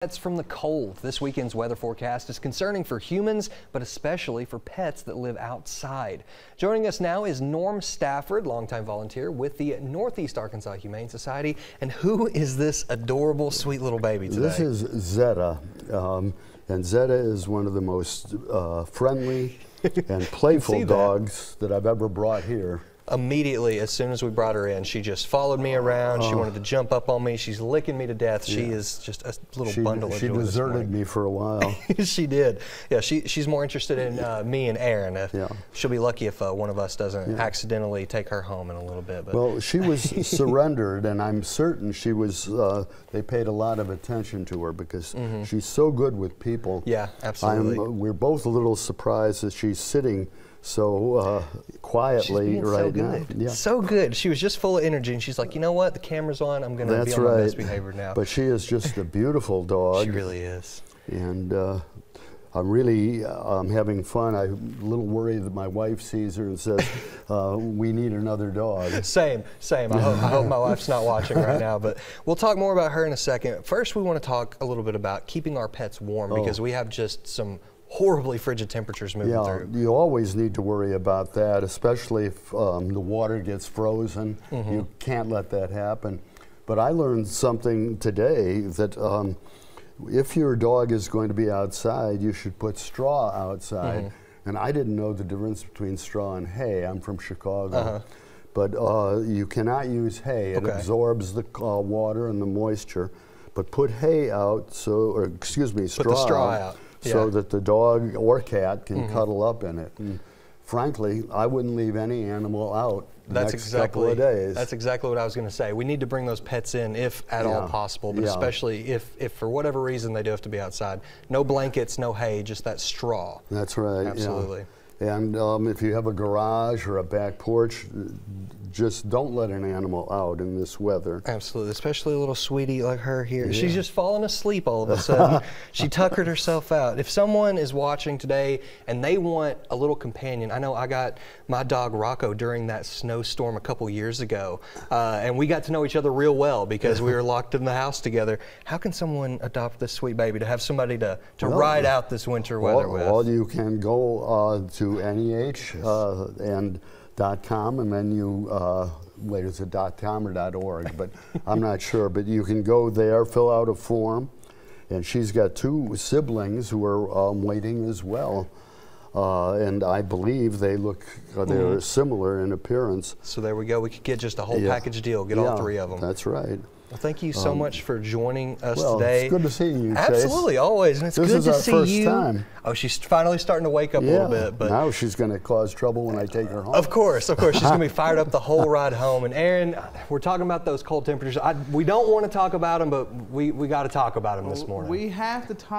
Pets from the cold. This weekend's weather forecast is concerning for humans, but especially for pets that live outside. Joining us now is Norm Stafford, longtime volunteer with the Northeast Arkansas Humane Society. And who is this adorable, sweet little baby today? This is Zetta, and Zetta is one of the most friendly and playful dogs that I've ever brought here. Immediately, as soon as we brought her in, she just followed me around. She wanted to jump up on me. She's licking me to death. She is just a little bundle of joy. She deserted me for a while. She did. Yeah, she's more interested in me and Aaron. She'll be lucky if one of us doesn't accidentally take her home in a little bit. But. Well, she was surrendered, and I'm certain she was. They paid a lot of attention to her because she's so good with people. Yeah, absolutely. We're both a little surprised that she's sitting so quietly right now. Yeah. So good. She was just full of energy, and she's like, you know what? The camera's on. I'm going to be on my best behavior now. But she is just a beautiful dog. She really is. And I'm having fun. I'm a little worried that my wife sees her and says, we need another dog. Same. I hope my wife's not watching right now, but we'll talk more about her in a second. First, we want to talk a little bit about keeping our pets warm because we have just some horribly frigid temperatures moving through. You always need to worry about that, especially if the water gets frozen. You can't let that happen. But I learned something today that if your dog is going to be outside, you should put straw outside. And I didn't know the difference between straw and hay. I'm from Chicago. But you cannot use hay. It absorbs the water and the moisture. But put hay out, or excuse me, straw, put the straw out. So that the dog or cat can cuddle up in it. And frankly, I wouldn't leave any animal out the next couple of days. That's exactly what I was going to say. We need to bring those pets in if at all possible, but especially if for whatever reason they do have to be outside. No blankets, no hay, just that straw. That's right. Absolutely. Yeah. And if you have a garage or a back porch, just don't let an animal out in this weather. Absolutely, especially a little sweetie like her here. Yeah. She's just fallen asleep all of a sudden. She tuckered herself out. If someone is watching today and they want a little companion, I know I got my dog Rocco during that snowstorm a couple years ago, and we got to know each other real well because we were locked in the house together. How can someone adopt this sweet baby to have somebody to ride out this winter weather with? Well, you can go to NEA .com, and then you, wait, is it .com or .org? But I'm not sure. But you can go there, fill out a form, and she's got two siblings who are waiting as well. And I believe they look, they're similar in appearance. So there we go. We could get just a whole package deal, get all three of them. That's right. Well, thank you so much for joining us today. It's good to see you, Chase. Absolutely, always. And it's good to see you. This is our first time. Oh, she's finally starting to wake up a little bit. But now she's going to cause trouble when I take her home. Of course. She's going to be fired up the whole ride home. And Aaron, we're talking about those cold temperatures. We don't want to talk about them, but we got to talk about them this morning. We have to talk.